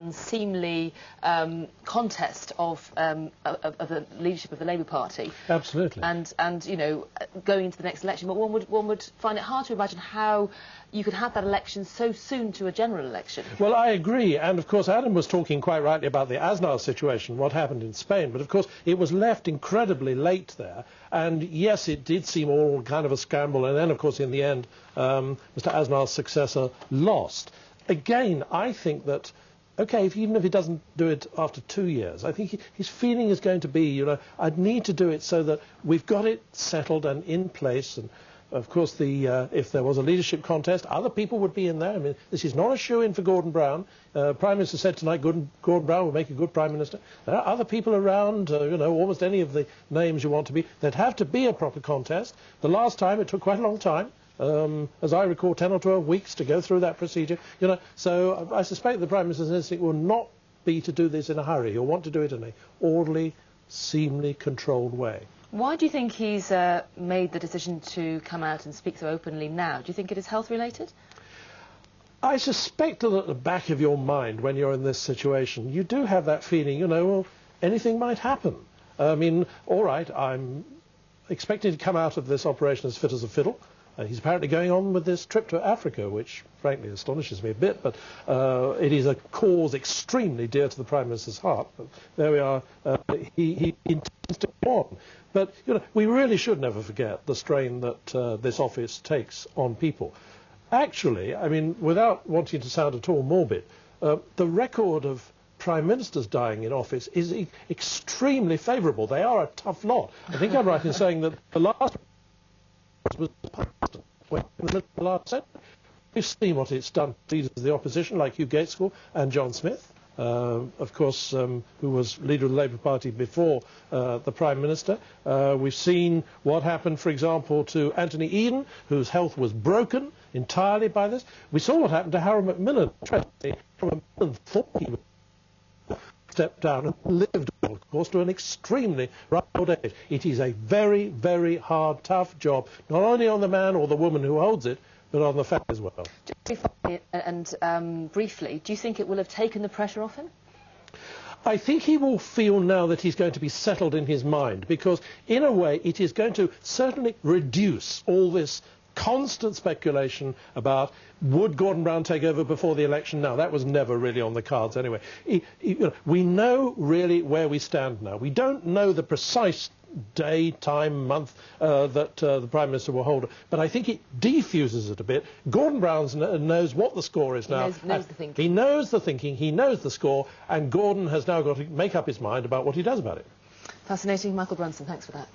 unseemly contest of the leadership of the Labour Party. Absolutely. And you know, going into the next election. But one would find it hard to imagine how you could have that election so soon to a general election. Well, I agree. And, of course, Adam was talking quite rightly about the Aznar situation, what happened in Spain. But, of course, it was left incredibly late there. And, yes, it did seem all kind of a scramble. And then, of course, in the end, Mr. Aznar's successor lost. Again, I think that, OK, even if he doesn't do it after 2 years, I think his feeling is going to be, you know, I'd need to do it so that we've got it settled and in place. And, of course, if there was a leadership contest, other people would be in there. I mean, this is not a shoe-in for Gordon Brown. Prime Minister said tonight Gordon Brown will make a good Prime Minister. There are other people around, you know, almost any of the names you want to be. There'd have to be a proper contest. The last time, it took quite a long time. As I recall, 10 or 12 weeks to go through that procedure. You know, so I suspect the Prime Minister's instinct will not be to do this in a hurry. He'll want to do it in an orderly, seemingly controlled way. Why do you think he's made the decision to come out and speak so openly now? Do you think it is health-related? I suspect that at the back of your mind, when you're in this situation, you do have that feeling, you know, well, anything might happen. I mean, all right, I'm expecting to come out of this operation as fit as a fiddle. He's apparently going on with this trip to Africa, which frankly astonishes me a bit, but it is a cause extremely dear to the Prime Minister's heart. But there we are. He intends to go on. But you know, we really should never forget the strain that this office takes on people. Actually, I mean, without wanting to sound at all morbid, the record of Prime Ministers dying in office is extremely favourable. They are a tough lot. I think I'm right in saying that the last was in the middle of the last century. We've seen what it's done to leaders of the opposition, like Hugh Gaitskell and John Smith, of course, who was leader of the Labour Party before the Prime Minister. We've seen what happened, for example, to Anthony Eden, whose health was broken entirely by this. We saw what happened to Harold Macmillan. Harold Macmillan thought he would step down and lived, of course, to an extremely ripe old age. It is a very, very hard, tough job, not only on the man or the woman who holds it, but on the family as well. And briefly, do you think it will have taken the pressure off him? I think he will feel now that he's going to be settled in his mind, because in a way it is going to certainly reduce all this constant speculation about would Gordon Brown take over before the election. Now, that was never really on the cards anyway. We know really where we stand now. We don't know the precise day, time, month that the Prime Minister will hold it, but I think it defuses it a bit. Gordon Brown knows what the score is now. He knows the thinking. He knows the thinking, he knows the score, and Gordon has now got to make up his mind about what he does about it. Fascinating. Michael Brunson, thanks for that.